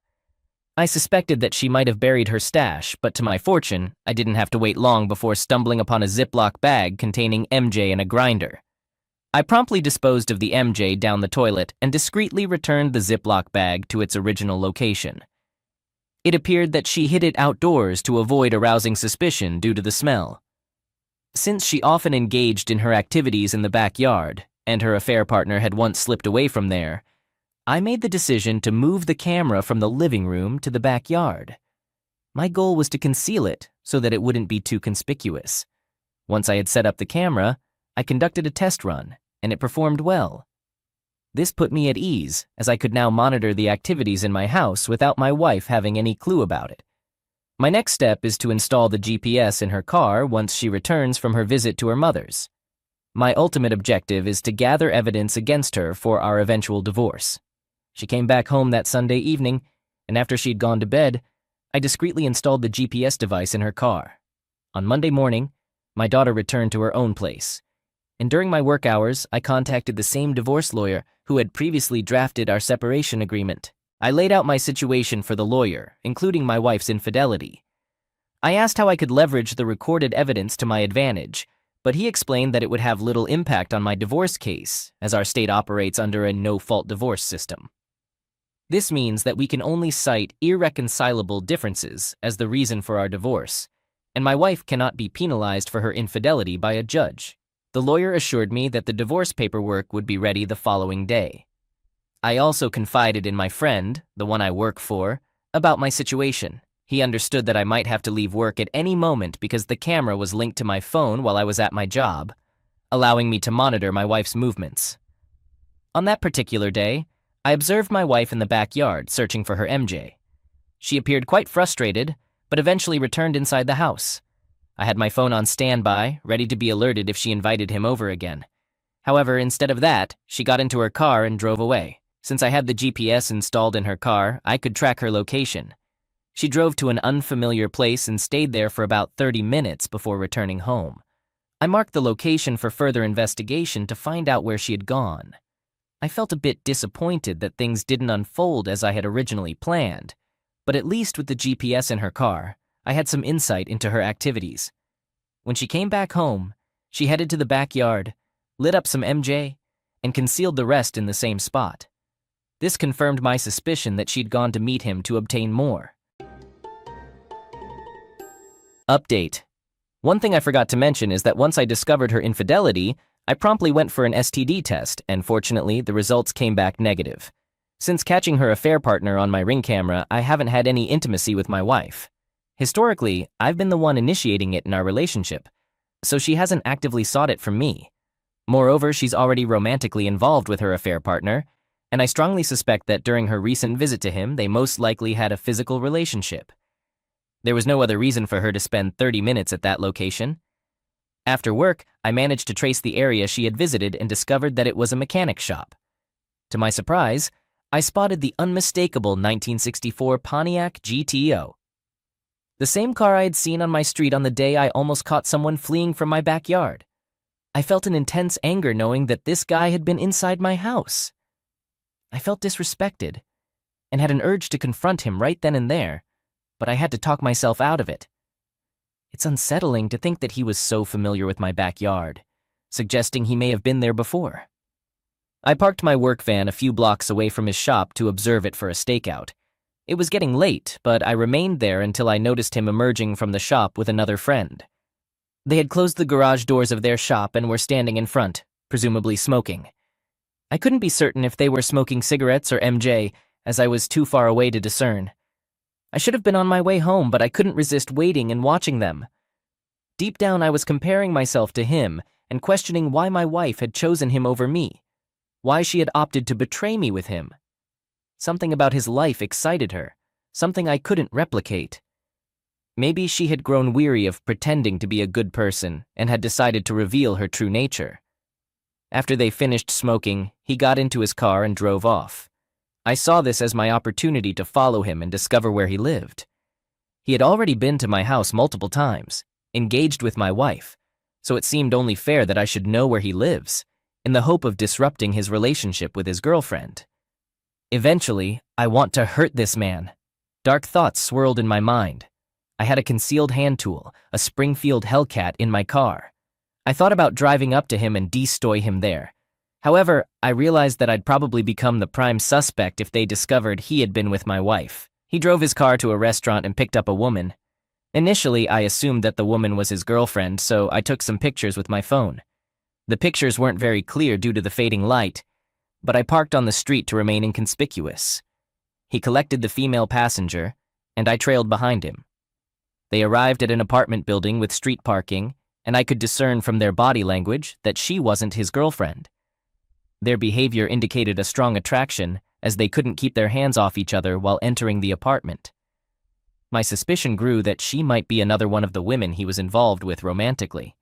I suspected that she might have buried her stash, but to my fortune, I didn't have to wait long before stumbling upon a Ziploc bag containing MJ and a grinder. I promptly disposed of the MJ down the toilet and discreetly returned the Ziploc bag to its original location. It appeared that she hid it outdoors to avoid arousing suspicion due to the smell. Since she often engaged in her activities in the backyard, and her affair partner had once slipped away from there, I made the decision to move the camera from the living room to the backyard. My goal was to conceal it so that it wouldn't be too conspicuous. Once I had set up the camera, I conducted a test run, and it performed well. This put me at ease, as I could now monitor the activities in my house without my wife having any clue about it. My next step is to install the GPS in her car once she returns from her visit to her mother's. My ultimate objective is to gather evidence against her for our eventual divorce. She came back home that Sunday evening, and after she'd gone to bed, I discreetly installed the GPS device in her car. On Monday morning, my daughter returned to her own place, and during my work hours, I contacted the same divorce lawyer who had previously drafted our separation agreement. I laid out my situation for the lawyer, including my wife's infidelity. I asked how I could leverage the recorded evidence to my advantage, but he explained that it would have little impact on my divorce case, as our state operates under a no-fault divorce system. This means that we can only cite irreconcilable differences as the reason for our divorce, and my wife cannot be penalized for her infidelity by a judge. The lawyer assured me that the divorce paperwork would be ready the following day. I also confided in my friend, the one I work for, about my situation. He understood that I might have to leave work at any moment because the camera was linked to my phone while I was at my job, allowing me to monitor my wife's movements. On that particular day, I observed my wife in the backyard searching for her MJ. She appeared quite frustrated, but eventually returned inside the house. I had my phone on standby, ready to be alerted if she invited him over again. However, instead of that, she got into her car and drove away. Since I had the GPS installed in her car, I could track her location. She drove to an unfamiliar place and stayed there for about 30 minutes before returning home. I marked the location for further investigation to find out where she had gone. I felt a bit disappointed that things didn't unfold as I had originally planned, but at least with the GPS in her car, I had some insight into her activities. When she came back home, she headed to the backyard, lit up some MJ, and concealed the rest in the same spot. This confirmed my suspicion that she'd gone to meet him to obtain more. Update. One thing I forgot to mention is that once I discovered her infidelity, I promptly went for an STD test, and fortunately, the results came back negative. Since catching her affair partner on my Ring camera, I haven't had any intimacy with my wife. Historically, I've been the one initiating it in our relationship, so she hasn't actively sought it from me. Moreover, she's already romantically involved with her affair partner, and I strongly suspect that during her recent visit to him, they most likely had a physical relationship. There was no other reason for her to spend 30 minutes at that location. After work, I managed to trace the area she had visited and discovered that it was a mechanic shop. To my surprise, I spotted the unmistakable 1964 Pontiac GTO. The same car I had seen on my street on the day I almost caught someone fleeing from my backyard. I felt an intense anger knowing that this guy had been inside my house. I felt disrespected and had an urge to confront him right then and there, but I had to talk myself out of it. It's unsettling to think that he was so familiar with my backyard, suggesting he may have been there before. I parked my work van a few blocks away from his shop to observe it for a stakeout. It was getting late, but I remained there until I noticed him emerging from the shop with another friend. They had closed the garage doors of their shop and were standing in front, presumably smoking. I couldn't be certain if they were smoking cigarettes or MJ, as I was too far away to discern. I should have been on my way home, but I couldn't resist waiting and watching them. Deep down, I was comparing myself to him and questioning why my wife had chosen him over me, why she had opted to betray me with him. Something about his life excited her, something I couldn't replicate. Maybe she had grown weary of pretending to be a good person and had decided to reveal her true nature. After they finished smoking, he got into his car and drove off. I saw this as my opportunity to follow him and discover where he lived. He had already been to my house multiple times, engaged with my wife, so it seemed only fair that I should know where he lives, in the hope of disrupting his relationship with his girlfriend. Eventually, I want to hurt this man. Dark thoughts swirled in my mind. I had a concealed hand tool, a Springfield Hellcat, in my car. I thought about driving up to him and destoy him there, However, I realized that I'd probably become the prime suspect if they discovered he had been with my wife. He drove his car to a restaurant and picked up a woman. Initially, I assumed that the woman was his girlfriend, so I took some pictures with my phone. The pictures weren't very clear due to the fading light, but I parked on the street to remain inconspicuous. He collected the female passenger, and I trailed behind him. They arrived at an apartment building with street parking, and I could discern from their body language that she wasn't his girlfriend. Their behavior indicated a strong attraction, as they couldn't keep their hands off each other while entering the apartment. My suspicion grew that she might be another one of the women he was involved with romantically.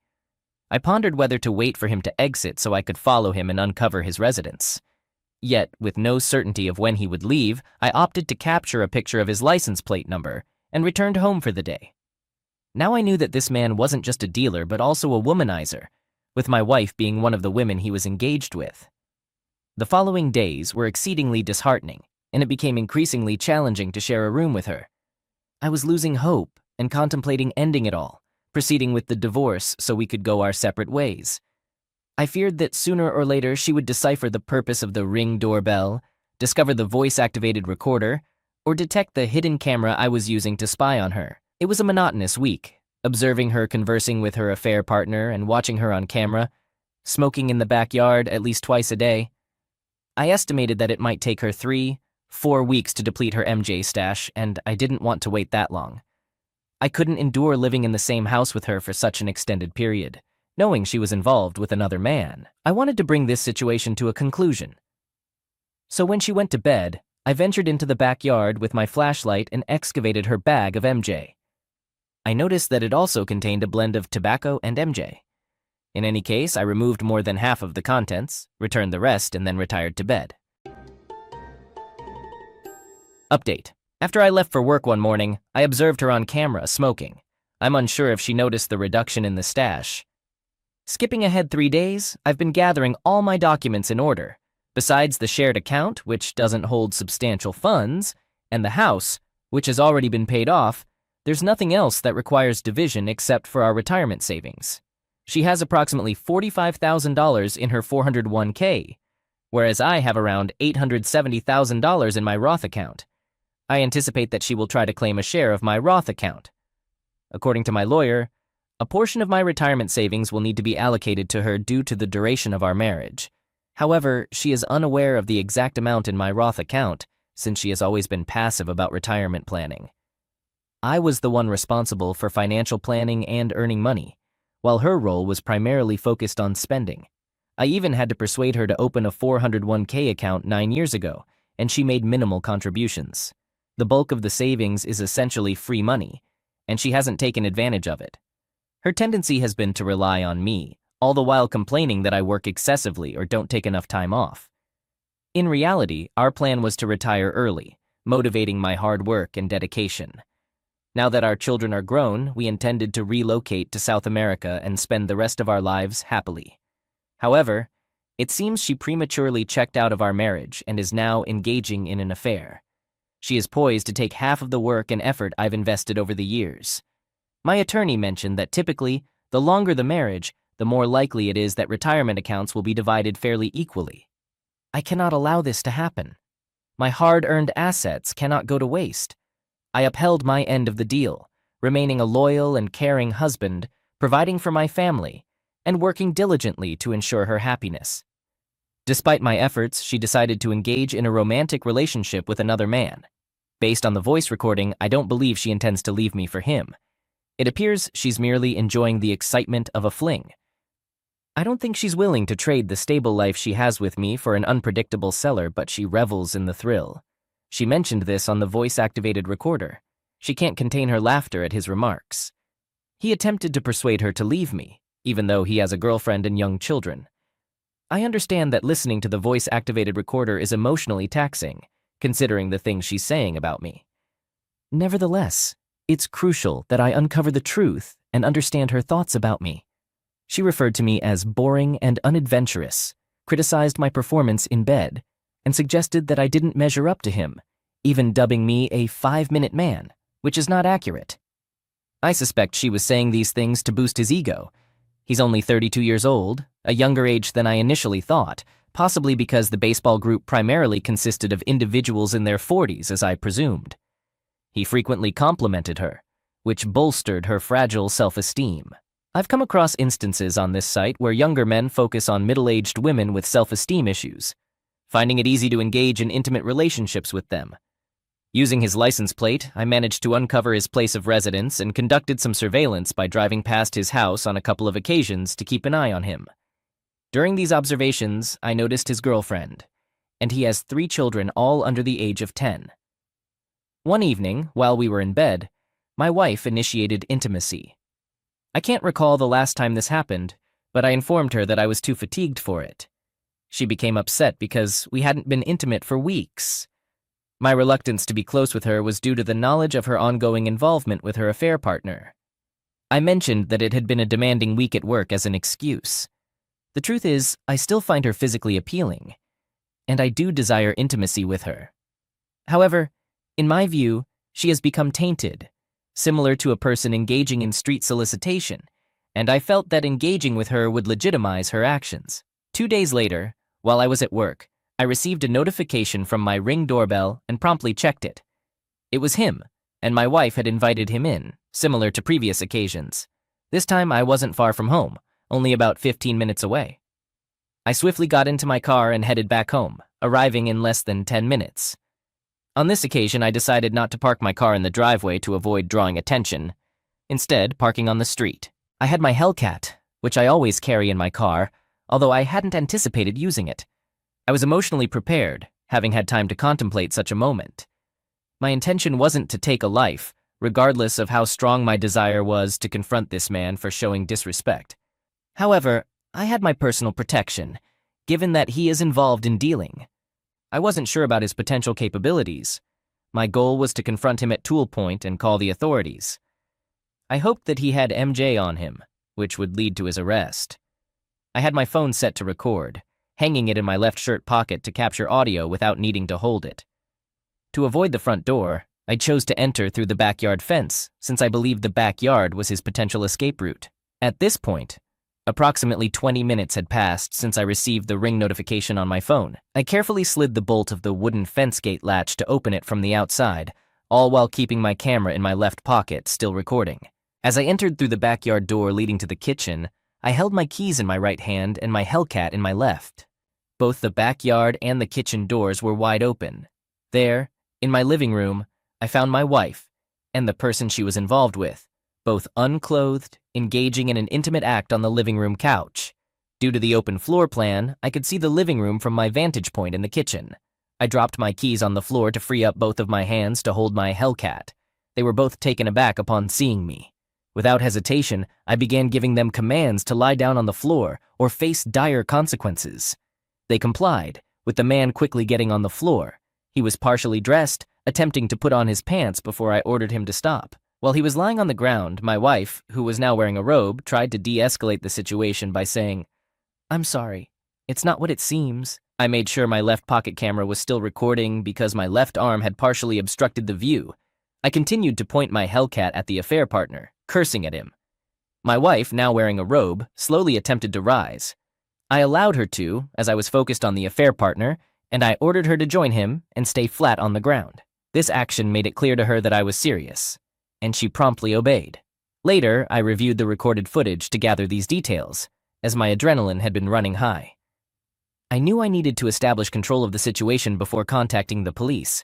I pondered whether to wait for him to exit so I could follow him and uncover his residence. Yet, with no certainty of when he would leave, I opted to capture a picture of his license plate number and returned home for the day. Now I knew that this man wasn't just a dealer but also a womanizer, with my wife being one of the women he was engaged with. The following days were exceedingly disheartening, and it became increasingly challenging to share a room with her. I was losing hope and contemplating ending it all, proceeding with the divorce so we could go our separate ways. I feared that sooner or later she would decipher the purpose of the Ring doorbell, discover the voice-activated recorder, or detect the hidden camera I was using to spy on her. It was a monotonous week, observing her conversing with her affair partner and watching her on camera, smoking in the backyard at least twice a day. I estimated that it might take her 3-4 weeks to deplete her MJ stash, and I didn't want to wait that long. I couldn't endure living in the same house with her for such an extended period, knowing she was involved with another man. I wanted to bring this situation to a conclusion. So when she went to bed, I ventured into the backyard with my flashlight and excavated her bag of MJ. I noticed that it also contained a blend of tobacco and MJ. In any case, I removed more than half of the contents, returned the rest, and then retired to bed. Update. After I left for work one morning, I observed her on camera smoking. I'm unsure if she noticed the reduction in the stash. Skipping ahead 3 days, I've been gathering all my documents in order. Besides the shared account, which doesn't hold substantial funds, and the house, which has already been paid off, there's nothing else that requires division except for our retirement savings. She has approximately $45,000 in her 401k, whereas I have around $870,000 in my Roth account. I anticipate that she will try to claim a share of my Roth account. According to my lawyer, a portion of my retirement savings will need to be allocated to her due to the duration of our marriage. However, she is unaware of the exact amount in my Roth account, since she has always been passive about retirement planning. I was the one responsible for financial planning and earning money, while her role was primarily focused on spending. I even had to persuade her to open a 401k account 9 years ago, and she made minimal contributions. The bulk of the savings is essentially free money, and she hasn't taken advantage of it. Her tendency has been to rely on me, all the while complaining that I work excessively or don't take enough time off. In reality, our plan was to retire early, motivating my hard work and dedication. Now that our children are grown, we intended to relocate to South America and spend the rest of our lives happily. However, it seems she prematurely checked out of our marriage and is now engaging in an affair. She is poised to take half of the work and effort I've invested over the years. My attorney mentioned that typically, the longer the marriage, the more likely it is that retirement accounts will be divided fairly equally. I cannot allow this to happen. My hard-earned assets cannot go to waste. I upheld my end of the deal, remaining a loyal and caring husband, providing for my family, and working diligently to ensure her happiness. Despite my efforts, she decided to engage in a romantic relationship with another man. Based on the voice recording, I don't believe she intends to leave me for him. It appears she's merely enjoying the excitement of a fling. I don't think she's willing to trade the stable life she has with me for an unpredictable seller, but she revels in the thrill. She mentioned this on the voice-activated recorder. She can't contain her laughter at his remarks. He attempted to persuade her to leave me, even though he has a girlfriend and young children. I understand that listening to the voice-activated recorder is emotionally taxing, considering the things she's saying about me. Nevertheless, it's crucial that I uncover the truth and understand her thoughts about me. She referred to me as boring and unadventurous, criticized my performance in bed, and suggested that I didn't measure up to him, even dubbing me a 5-minute man, which is not accurate. I suspect she was saying these things to boost his ego. He's only 32 years old, a younger age than I initially thought, possibly because the baseball group primarily consisted of individuals in their 40s, as I presumed. He frequently complimented her, which bolstered her fragile self-esteem. I've come across instances on this site where younger men focus on middle-aged women with self-esteem issues, finding it easy to engage in intimate relationships with them. Using his license plate, I managed to uncover his place of residence and conducted some surveillance by driving past his house on a couple of occasions to keep an eye on him. During these observations, I noticed his girlfriend, and he has 3 children all under the age of 10. One evening, while we were in bed, my wife initiated intimacy. I can't recall the last time this happened, but I informed her that I was too fatigued for it. She became upset because we hadn't been intimate for weeks. My reluctance to be close with her was due to the knowledge of her ongoing involvement with her affair partner. I mentioned that it had been a demanding week at work as an excuse. The truth is, I still find her physically appealing, and I do desire intimacy with her. However, in my view, she has become tainted, similar to a person engaging in street solicitation, and I felt that engaging with her would legitimize her actions. 2 days later, while I was at work, I received a notification from my Ring doorbell and promptly checked it. It was him, and my wife had invited him in, similar to previous occasions. This time I wasn't far from home, only about 15 minutes away. I swiftly got into my car and headed back home, arriving in less than 10 minutes. On this occasion, I decided not to park my car in the driveway to avoid drawing attention, instead parking on the street. I had my Hellcat, which I always carry in my car, although I hadn't anticipated using it. I was emotionally prepared, having had time to contemplate such a moment. My intention wasn't to take a life, regardless of how strong my desire was to confront this man for showing disrespect. However, I had my personal protection, given that he is involved in dealing. I wasn't sure about his potential capabilities. My goal was to confront him at tool point and call the authorities. I hoped that he had MJ on him, which would lead to his arrest. I had my phone set to record, hanging it in my left shirt pocket to capture audio without needing to hold it. To avoid the front door, I chose to enter through the backyard fence, since I believed the backyard was his potential escape route. At this point, approximately 20 minutes had passed since I received the Ring notification on my phone. I carefully slid the bolt of the wooden fence gate latch to open it from the outside, all while keeping my camera in my left pocket, still recording. As I entered through the backyard door leading to the kitchen, I held my keys in my right hand and my Hellcat in my left. Both the backyard and the kitchen doors were wide open. There, in my living room, I found my wife and the person she was involved with, both unclothed, engaging in an intimate act on the living room couch. Due to the open floor plan, I could see the living room from my vantage point in the kitchen. I dropped my keys on the floor to free up both of my hands to hold my Hellcat. They were both taken aback upon seeing me. Without hesitation, I began giving them commands to lie down on the floor or face dire consequences. They complied, with the man quickly getting on the floor. He was partially dressed, attempting to put on his pants before I ordered him to stop. While he was lying on the ground, my wife, who was now wearing a robe, tried to de-escalate the situation by saying, "I'm sorry, it's not what it seems." I made sure my left pocket camera was still recording because my left arm had partially obstructed the view. I continued to point my Hellcat at the affair partner, cursing at him. My wife, now wearing a robe, slowly attempted to rise. I allowed her to, as I was focused on the affair partner, and I ordered her to join him and stay flat on the ground. This action made it clear to her that I was serious, and she promptly obeyed. Later, I reviewed the recorded footage to gather these details, as my adrenaline had been running high. I knew I needed to establish control of the situation before contacting the police.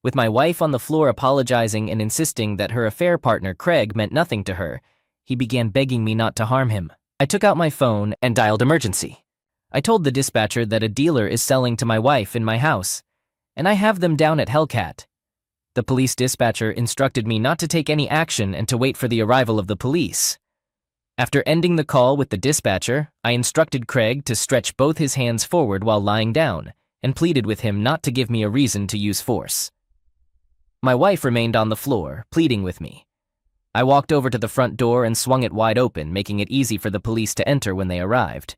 With my wife on the floor apologizing and insisting that her affair partner, Craig, meant nothing to her, he began begging me not to harm him. I took out my phone and dialed emergency. I told the dispatcher that a dealer is selling to my wife in my house, and I have them down at Hellcat. The police dispatcher instructed me not to take any action and to wait for the arrival of the police. After ending the call with the dispatcher, I instructed Craig to stretch both his hands forward while lying down and pleaded with him not to give me a reason to use force. My wife remained on the floor, pleading with me. I walked over to the front door and swung it wide open, making it easy for the police to enter when they arrived.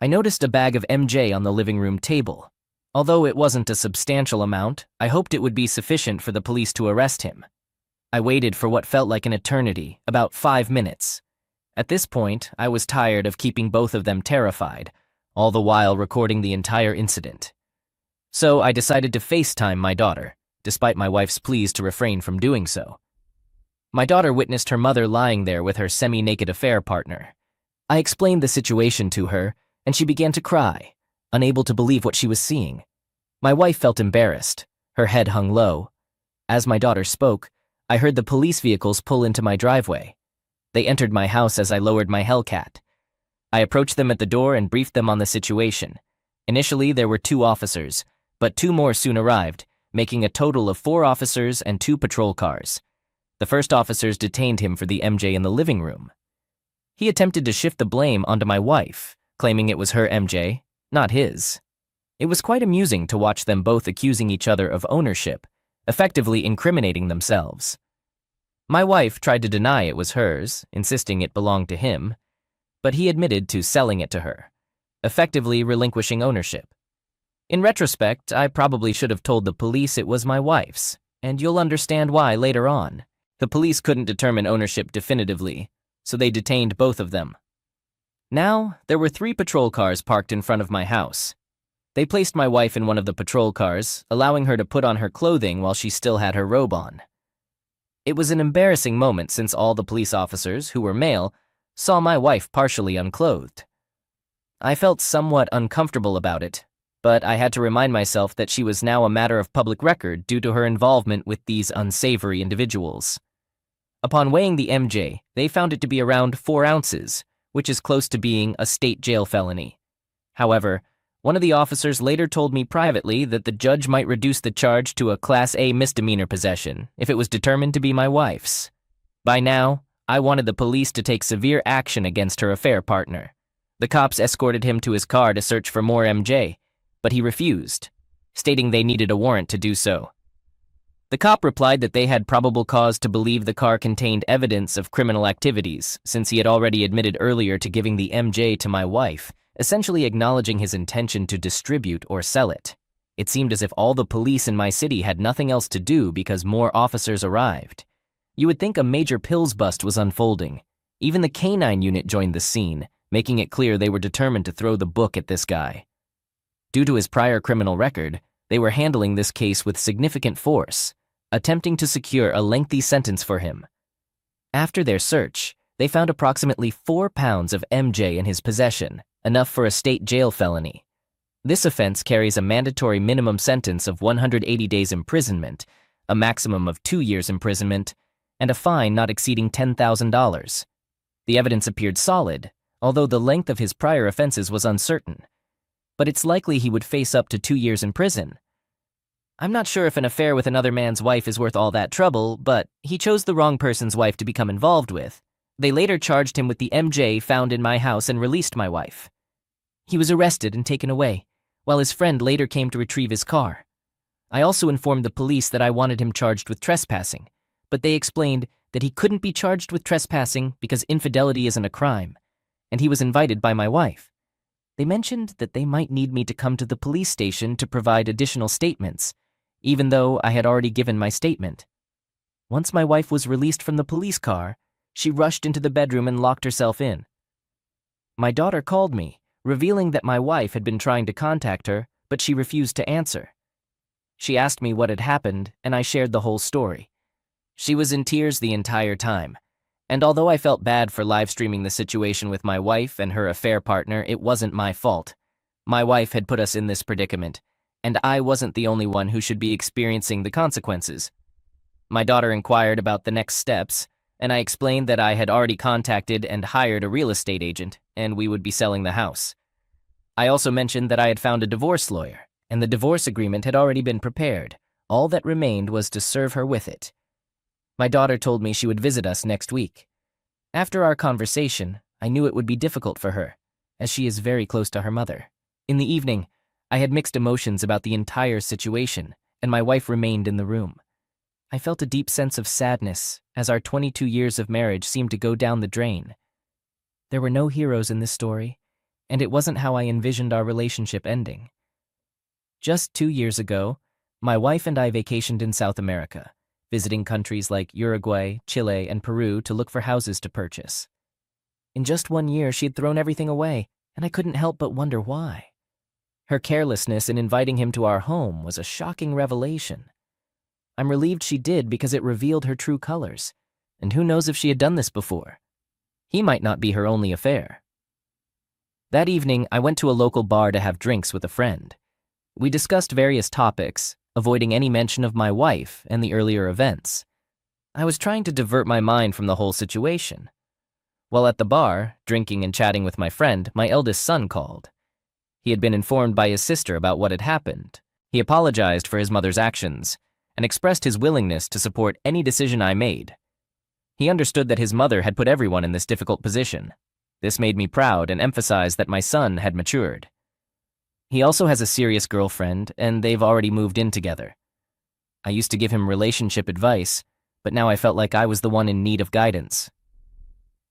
I noticed a bag of MJ on the living room table. Although it wasn't a substantial amount, I hoped it would be sufficient for the police to arrest him. I waited for what felt like an eternity, about 5 minutes. At this point, I was tired of keeping both of them terrified, all the while recording the entire incident. So I decided to FaceTime my daughter, despite my wife's pleas to refrain from doing so. My daughter witnessed her mother lying there with her semi-naked affair partner. I explained the situation to her, and she began to cry, unable to believe what she was seeing. My wife felt embarrassed. Her head hung low. As my daughter spoke, I heard the police vehicles pull into my driveway. They entered my house as I lowered my Hellcat. I approached them at the door and briefed them on the situation. Initially, there were 2 officers, but 2 more soon arrived, making a total of 4 officers and 2 patrol cars. The first officers detained him for the MJ in the living room. He attempted to shift the blame onto my wife, claiming it was her MJ, not his. It was quite amusing to watch them both accusing each other of ownership, effectively incriminating themselves. My wife tried to deny it was hers, insisting it belonged to him, but he admitted to selling it to her, effectively relinquishing ownership. In retrospect, I probably should have told the police it was my wife's, and you'll understand why later on. The police couldn't determine ownership definitively, so they detained both of them. Now, there were 3 patrol cars parked in front of my house. They placed my wife in one of the patrol cars, allowing her to put on her clothing while she still had her robe on. It was an embarrassing moment since all the police officers, who were male, saw my wife partially unclothed. I felt somewhat uncomfortable about it, but I had to remind myself that she was now a matter of public record due to her involvement with these unsavory individuals. Upon weighing the MJ, they found it to be around 4 ounces, which is close to being a state jail felony. However, one of the officers later told me privately that the judge might reduce the charge to a Class A misdemeanor possession if it was determined to be my wife's. By now, I wanted the police to take severe action against her affair partner. The cops escorted him to his car to search for more MJ, but he refused, stating they needed a warrant to do so. The cop replied that they had probable cause to believe the car contained evidence of criminal activities, since he had already admitted earlier to giving the MJ to my wife, essentially acknowledging his intention to distribute or sell it. It seemed as if all the police in my city had nothing else to do because more officers arrived. You would think a major pills bust was unfolding. Even the K-9 unit joined the scene, making it clear they were determined to throw the book at this guy. Due to his prior criminal record, they were handling this case with significant force, attempting to secure a lengthy sentence for him. After their search, they found approximately 4 pounds of MJ in his possession, enough for a state jail felony. This offense carries a mandatory minimum sentence of 180 days imprisonment, a maximum of 2 years imprisonment, and a fine not exceeding $10,000. The evidence appeared solid, although the length of his prior offenses was uncertain. But it's likely he would face up to 2 years in prison. I'm not sure if an affair with another man's wife is worth all that trouble, but he chose the wrong person's wife to become involved with. They later charged him with the MJ found in my house and released my wife. He was arrested and taken away, while his friend later came to retrieve his car. I also informed the police that I wanted him charged with trespassing, but they explained that he couldn't be charged with trespassing because infidelity isn't a crime, and he was invited by my wife. They mentioned that they might need me to come to the police station to provide additional statements, even though I had already given my statement. Once my wife was released from the police car, she rushed into the bedroom and locked herself in. My daughter called me, revealing that my wife had been trying to contact her, but she refused to answer. She asked me what had happened, and I shared the whole story. She was in tears the entire time, and although I felt bad for live streaming the situation with my wife and her affair partner, it wasn't my fault. My wife had put us in this predicament, and I wasn't the only one who should be experiencing the consequences. My daughter inquired about the next steps, and I explained that I had already contacted and hired a real estate agent, and we would be selling the house. I also mentioned that I had found a divorce lawyer, and the divorce agreement had already been prepared. All that remained was to serve her with it. My daughter told me she would visit us next week. After our conversation, I knew it would be difficult for her, as she is very close to her mother. In the evening, I had mixed emotions about the entire situation, and my wife remained in the room. I felt a deep sense of sadness as our 22 years of marriage seemed to go down the drain. There were no heroes in this story, and it wasn't how I envisioned our relationship ending. Just 2 years ago, my wife and I vacationed in South America, visiting countries like Uruguay, Chile, and Peru to look for houses to purchase. In just 1 year, she had thrown everything away, and I couldn't help but wonder why. Her carelessness in inviting him to our home was a shocking revelation. I'm relieved she did because it revealed her true colors, and who knows if she had done this before. He might not be her only affair. That evening, I went to a local bar to have drinks with a friend. We discussed various topics, avoiding any mention of my wife and the earlier events. I was trying to divert my mind from the whole situation. While at the bar, drinking and chatting with my friend, my eldest son called. He had been informed by his sister about what had happened. He apologized for his mother's actions and expressed his willingness to support any decision I made. He understood that his mother had put everyone in this difficult position. This made me proud and emphasized that my son had matured. He also has a serious girlfriend, and they've already moved in together. I used to give him relationship advice, but now I felt like I was the one in need of guidance.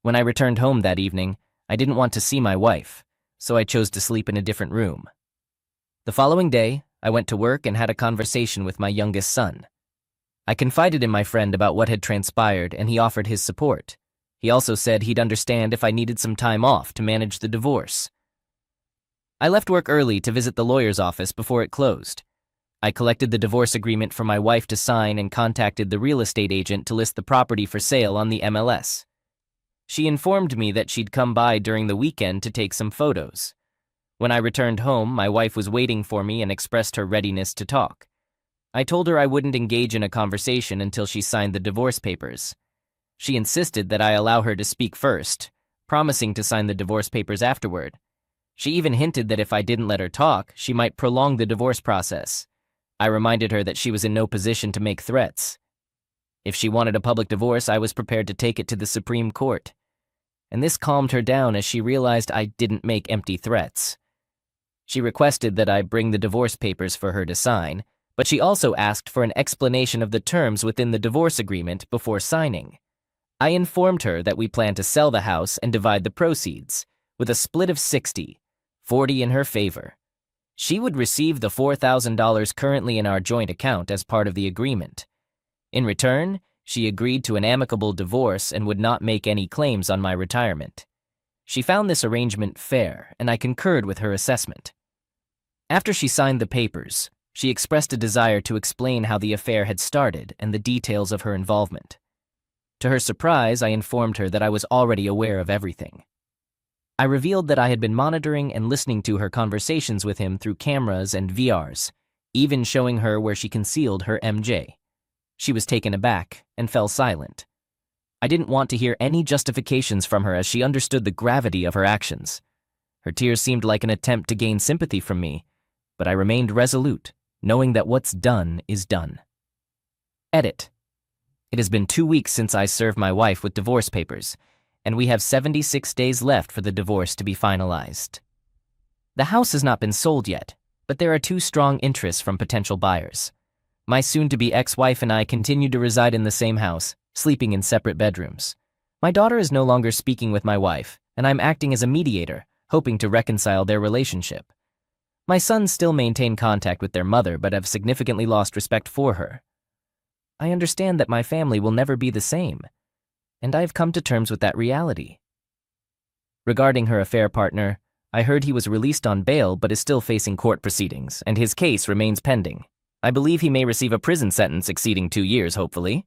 When I returned home that evening, I didn't want to see my wife, so I chose to sleep in a different room. The following day, I went to work and had a conversation with my youngest son. I confided in my friend about what had transpired, and he offered his support. He also said he'd understand if I needed some time off to manage the divorce. I left work early to visit the lawyer's office before it closed. I collected the divorce agreement for my wife to sign and contacted the real estate agent to list the property for sale on the MLS. She informed me that she'd come by during the weekend to take some photos. When I returned home, my wife was waiting for me and expressed her readiness to talk. I told her I wouldn't engage in a conversation until she signed the divorce papers. She insisted that I allow her to speak first, promising to sign the divorce papers afterward. She even hinted that if I didn't let her talk, she might prolong the divorce process. I reminded her that she was in no position to make threats. If she wanted a public divorce, I was prepared to take it to the Supreme Court. And this calmed her down as she realized I didn't make empty threats. She requested that I bring the divorce papers for her to sign, but she also asked for an explanation of the terms within the divorce agreement before signing. I informed her that we plan to sell the house and divide the proceeds, with a split of 60, 40 in her favor. She would receive the $4,000 currently in our joint account as part of the agreement. In return, she agreed to an amicable divorce and would not make any claims on my retirement. She found this arrangement fair, and I concurred with her assessment. After she signed the papers, she expressed a desire to explain how the affair had started and the details of her involvement. To her surprise, I informed her that I was already aware of everything. I revealed that I had been monitoring and listening to her conversations with him through cameras and VRs, even showing her where she concealed her MJ. She was taken aback and fell silent. I didn't want to hear any justifications from her as she understood the gravity of her actions. Her tears seemed like an attempt to gain sympathy from me, but I remained resolute, knowing that what's done is done. Edit. It has been 2 weeks since I served my wife with divorce papers, and we have 76 days left for the divorce to be finalized. The house has not been sold yet, but there are 2 strong interests from potential buyers. My soon-to-be ex-wife and I continue to reside in the same house, sleeping in separate bedrooms. My daughter is no longer speaking with my wife, and I'm acting as a mediator, hoping to reconcile their relationship. My sons still maintain contact with their mother but have significantly lost respect for her. I understand that my family will never be the same, and I've come to terms with that reality. Regarding her affair partner, I heard he was released on bail but is still facing court proceedings, and his case remains pending. I believe he may receive a prison sentence exceeding 2 years, hopefully.